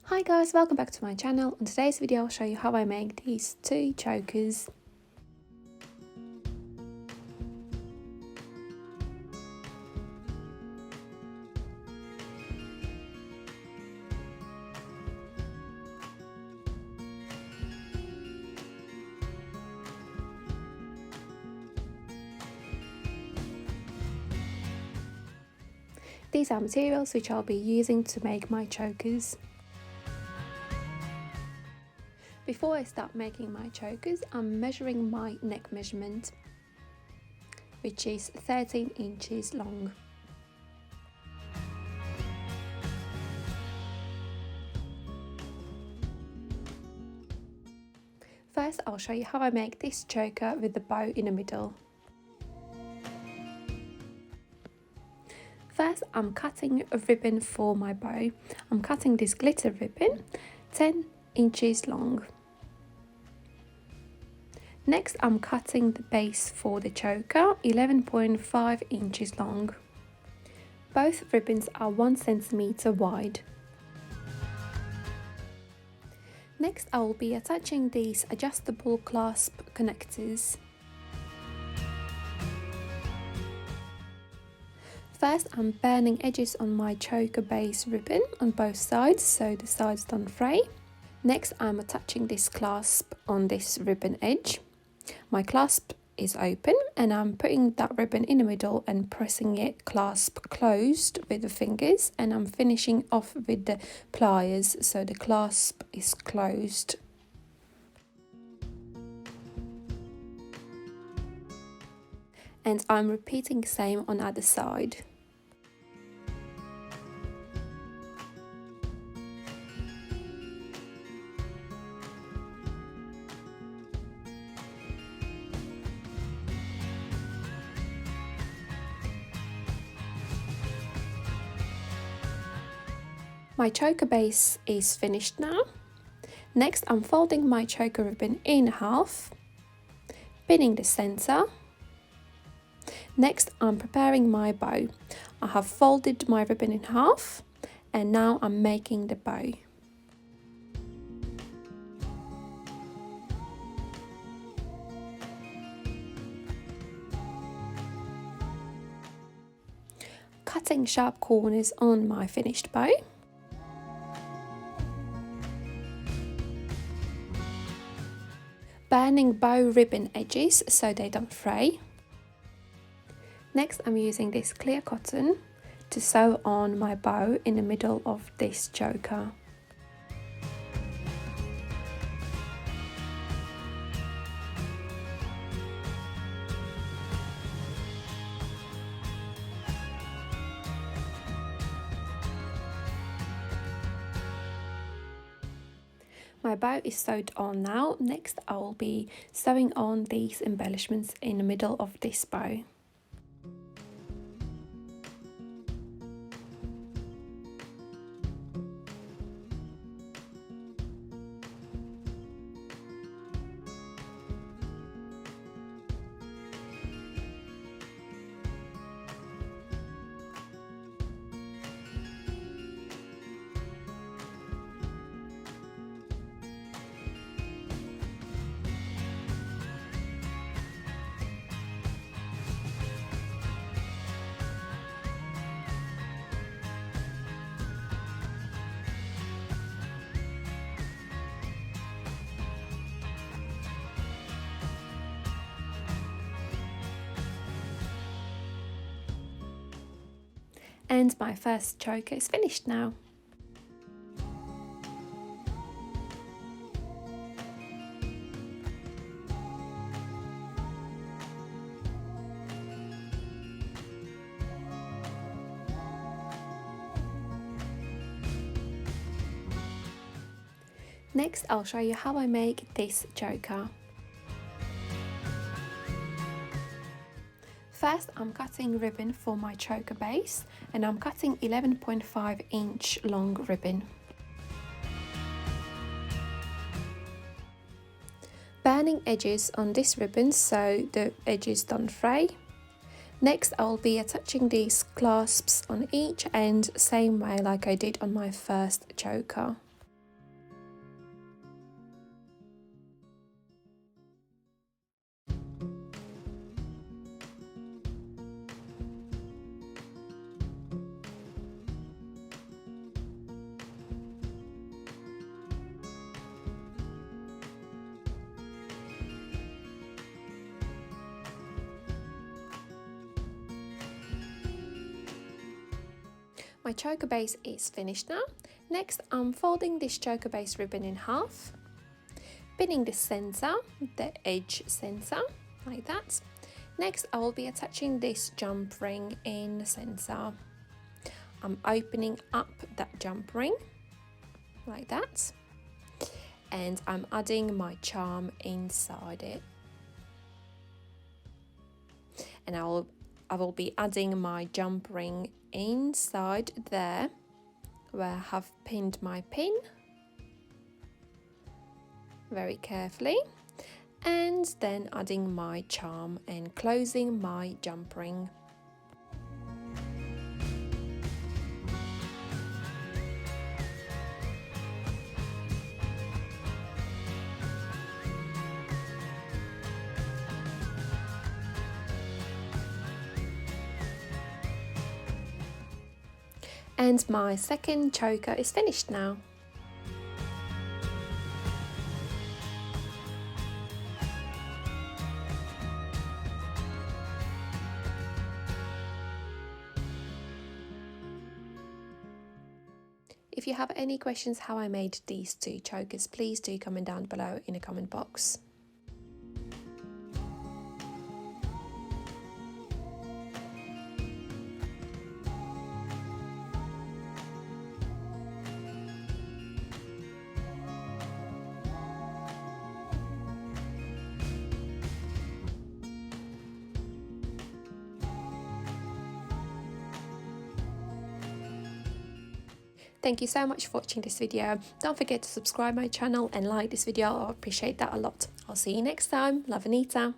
Hi guys, welcome back to my channel. In today's video I'll show you how I make these two chokers. These are materials which I'll be using to make my chokers. Before I start making my chokers, I'm measuring my neck measurement, which is 13 inches long. First, I'll show you how I make this choker with the bow in the middle. First, I'm cutting a ribbon for my bow. I'm cutting this glitter ribbon 10 inches long. Next, I'm cutting the base for the choker 11.5 inches long. Both ribbons are 1 centimeter wide. Next, I will be attaching these adjustable clasp connectors. First, I'm burning edges on my choker base ribbon on both sides so the sides don't fray. Next, I'm attaching this clasp on this ribbon edge. My clasp is open and I'm putting that ribbon in the middle and pressing it clasp closed with the fingers, and I'm finishing off with the pliers so the clasp is closed. And I'm repeating the same on the other side. My choker base is finished now. Next, I'm folding my choker ribbon in half, pinning the center. Next, I'm preparing my bow. I have folded my ribbon in half and now I'm making the bow. Cutting sharp corners on my finished bow. Burning bow ribbon edges so they don't fray. Next, I'm using this clear cotton to sew on my bow in the middle of this choker. My bow is sewed on now. Next, I will be sewing on these embellishments in the middle of this bow. And my first choker is finished now. Next, I'll show you how I make this choker. First, I'm cutting ribbon for my choker base and I'm cutting 11.5 inch long ribbon. Burning edges on this ribbon so the edges don't fray. Next, I'll be attaching these clasps on each end, same way like I did on my first choker. My choker base is finished now. Next, I'm folding this choker base ribbon in half, pinning the center, the edge center, like that. Next, I will be attaching this jump ring in the center. I'm opening up that jump ring, like that, and I'm adding my charm inside it. And I will be adding my jump ring inside there where I have pinned my pin very carefully, and then adding my charm and closing my jump ring. And my second choker is finished now. If you have any questions how I made these two chokers, please do comment down below in the comment box. Thank you so much for watching this video. Don't forget to subscribe my channel and like this video. I appreciate that a lot. I'll see you next time. Love, Anita.